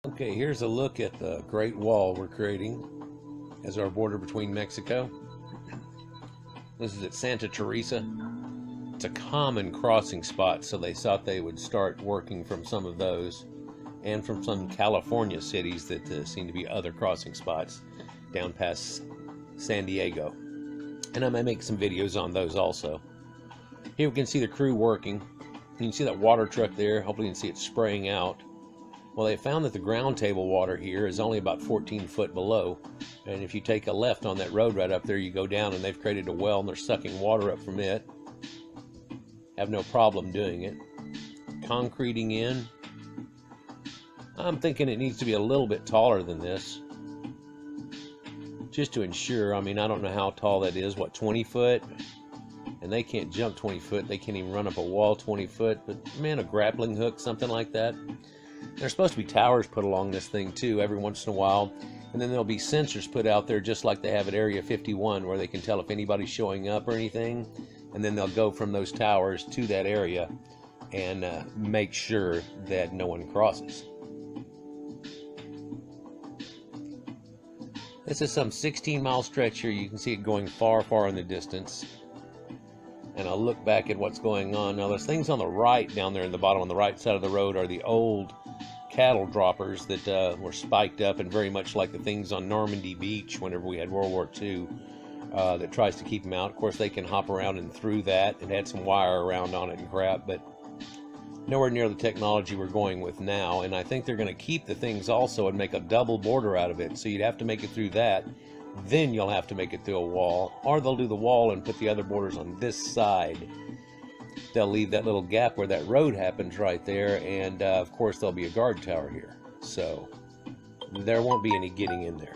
Okay, here's a look at the Great Wall we're creating as our border between Mexico. This is at Santa Teresa. It's a common crossing spot, so they thought they would start working from some of those and from some California cities that seem to be other crossing spots down past San Diego. And I may make some videos on those also. Here we can see the crew working. You can see that water truck there. Hopefully you can see it spraying out. Well, they found that the ground table water here is only about 14 foot below. And if you take a left on that road right up there, you go down and they've created a well and they're sucking water up from it. Have no problem doing it. Concreting in. I'm thinking it needs to be a little bit taller than this. Just to ensure, I mean, I don't know how tall that is, what, 20 foot? And they can't jump 20 foot, they can't even run up a wall 20 foot, but man, a grappling hook, something like that. There's supposed to be towers put along this thing too every once in a while, and then there'll be sensors put out there just like they have at Area 51 where they can tell if anybody's showing up or anything, and then they'll go from those towers to that area and make sure that no one crosses. This is some 16-mile stretch here. You can see it going far, far in the distance. And I'll look back at what's going on. Now, there's things on the right down there in the bottom on the right side of the road are the old cattle droppers that were spiked up and very much like the things on Normandy Beach whenever we had World War II that tries to keep them out. Of course, they can hop around and through that. It had some wire around on it and crap, but nowhere near the technology we're going with now. And I think they're going to keep the things also and make a double border out of it. So you'd have to make it through that. Then you'll have to make it through a wall, or they'll do the wall and put the other borders on this side. They'll leave that little gap where that road happens right there, and of course there'll be a guard tower here, so there won't be any getting in there.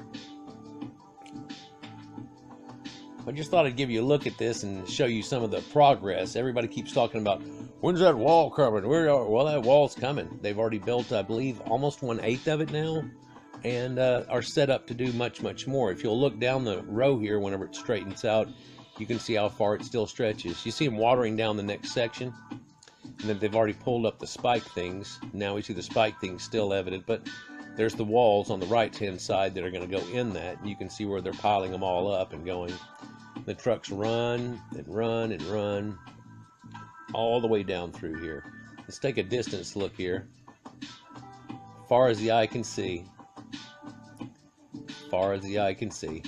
I just thought I'd give you a look at this and show you some of the progress. Everybody keeps talking about, when's that wall coming? Well, that wall's coming. They've already built, I believe, almost 1/8 of it now, and are set up to do much, much more. If you'll look down the row here, whenever it straightens out, you can see how far it still stretches. You see them watering down the next section, and then they've already pulled up the spike things. Now we see the spike things still evident, but there's the walls on the right-hand side that are going to go in that. You can see where they're piling them all up and going. The trucks run and run and run all the way down through here. Let's take a distance look here. Far as the eye can see. Far as the eye can see.